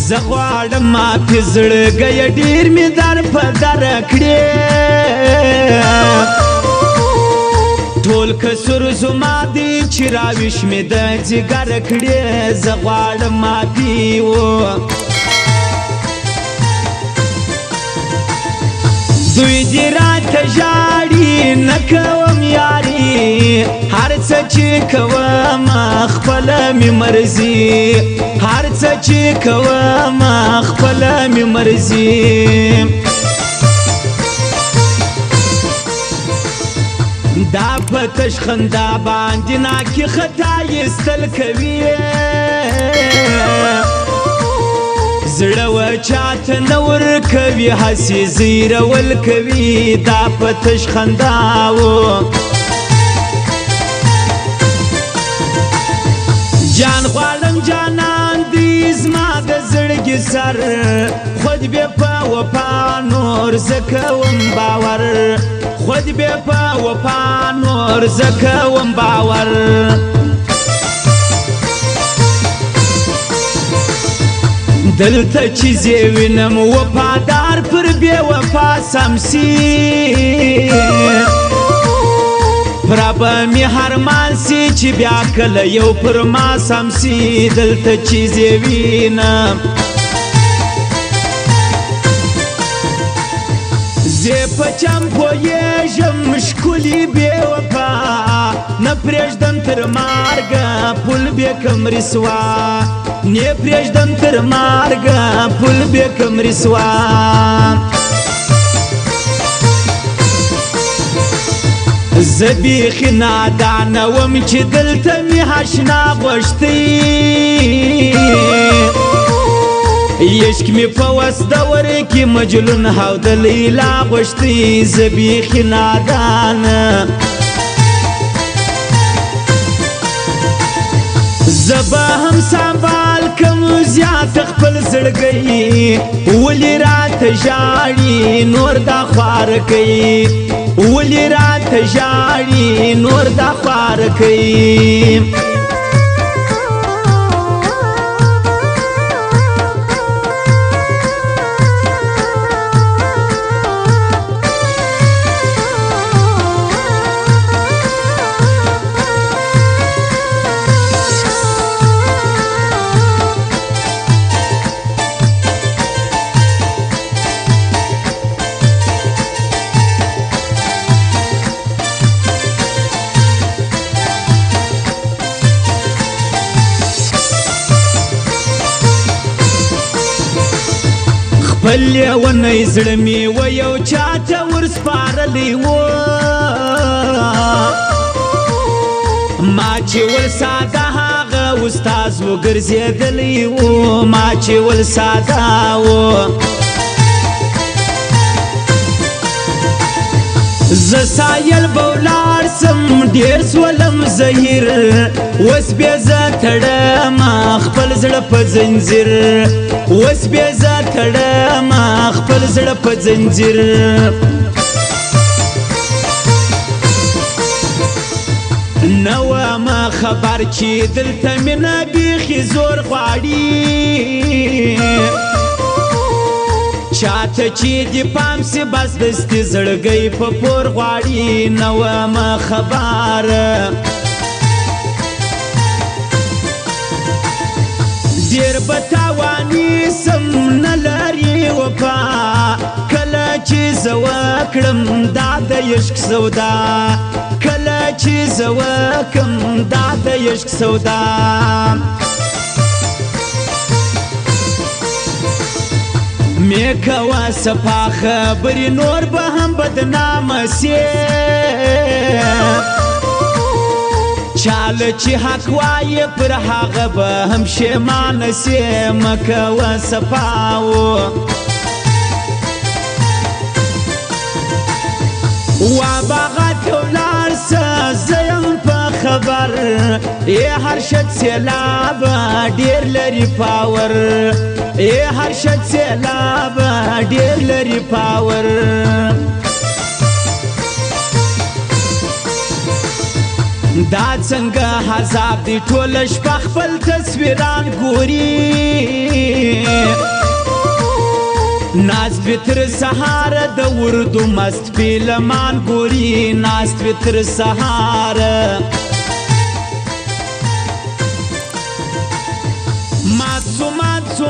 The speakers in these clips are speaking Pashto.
زغواړم ما پې زړګی ډېر مې در په در کړې ټول کسور زما دی چې راویش مې د ځیګر کړې زغواړم ما پې دوی دې راته ژاړي نه کوم یاري هر څه چې کوم خپله مې مرضي هر څه چې کوم خپله مې مرضي دا په تش خندا باندې ناکې خطا ایستل کوي زړه و چاته نه ورکوي هسې زیرول کوي دا په تش خندا و جان غواړم جانان دی زما د زړګي سر خود بې په وفا نور زه کوم باور خود بې په وفا نور زه کوم باور دلته چې زه وینم وفادار پر بې وفا سم سي پرابه مې هرمان سي چې بیا کله یو پر ما سم سي دلته چې زه وینم زه په چم پوهېږم ښکلي بې وفا نه پرېږدم تر مارګه پل بې کم رسوا نه پرېږدم تر مارګه پل بې کم رسوا زه بیخي نادانه وم چې دلته مې اشنا غوښتی عشق مې په وس دور کې مجنون او د لیلا غوښتی زه بیخي نادانه زه به هم سنبال کم زیات خپل زړګی ولې راته ژاړي نور دا خوار کوي ولې راته ژاړي نور دا خوار کوي خپل لیونی زړه مې و یو چاته ورسپارلی و ما چې ول ساده هغه استاذ وګرځېدلی و ما چې ول ساده و زه سایل به ولاړ سم ډېر سولم زهیر اوس بې زه تړم خپل زړه په زنځیر اوس بې زه تړم خپل زړه په زنځیر نه وم خبر چې دلته مینه بیخي زور غواړي چاته چې دې پام سي بس دستي زړګی په پور غواړي نه وم خبر ډېر به تاواني سم نه لري وفا کله چې زه وکړم دا د عشق سودا کله چې زه وکړم دا د عشق سودا مې کوه صفا خبرې نور به هم بدنامه سي چاله چې حق وایې پر هغه به هم پښېمانه سي مه کوه صفا وا باغات ته ولاړ سه زه یم په خبر هر شد سیلاب ډېر لري پاور هر شد سیلاب ډېر لري پاور دا څنګه عذاب دی ټوله شپه خپل تصویران ګوري ناست وي تر سهاره د اردو مست فلمان ګوري ناست وي تر سهاره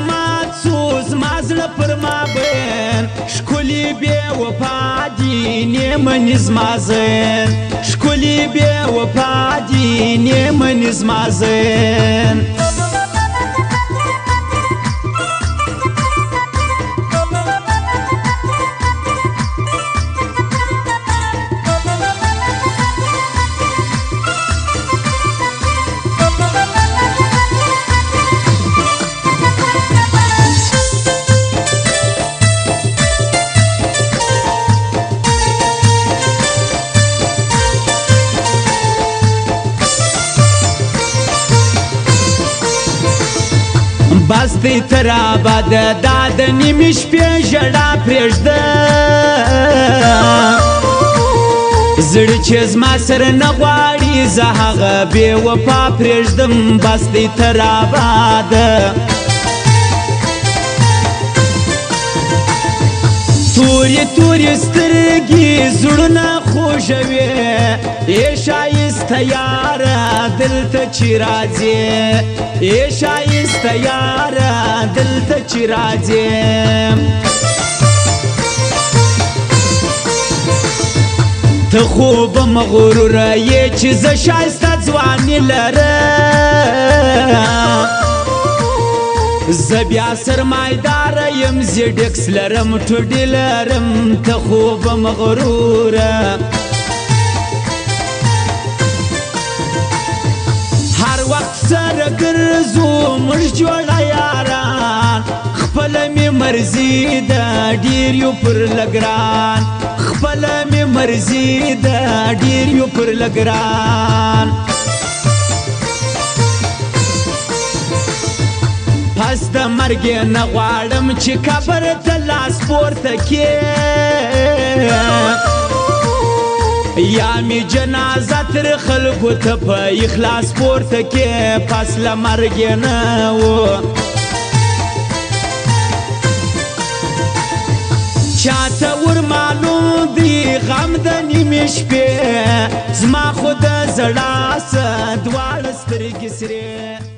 مات سو زما زړه پر ما بین ښکلي بې وفا دي نیمنې زما زین ښکلي بې وفا دي نیمنې زما زین بس دی تر آباده دا د نیمې شپې ژړا پرېږده زړه چې زما سره نه غواړي زه هغه بې وفا پرېږدم بس دی تر آباده تورې سترګې زړونه خوږوي ای ښایسته یاره دلته چې راځې ای ښایسته یاره دلته چې راځې ته خو به مغروره یې چې زه ښایسته ځواني لرم زه بیا سرمایداره یم زیډکس لرم ټوډې لرم ته خو به مغروره هر وخت سره ګرځو موږ جوړه یاران خپله مې مرضي ده ډېر یو پر لګران خپله مې مرضي ده ډېر یو پر لګران پس د مرګ نه غواړم چې قبر ته لاس پورته کې یا می جنازه تر خلکو ته په اخلاص پورته کې پس له مرګ نه و چاته ور معلوم دی غم د نیمې شپې زما خو د زړه څه دواړه سترګې سرې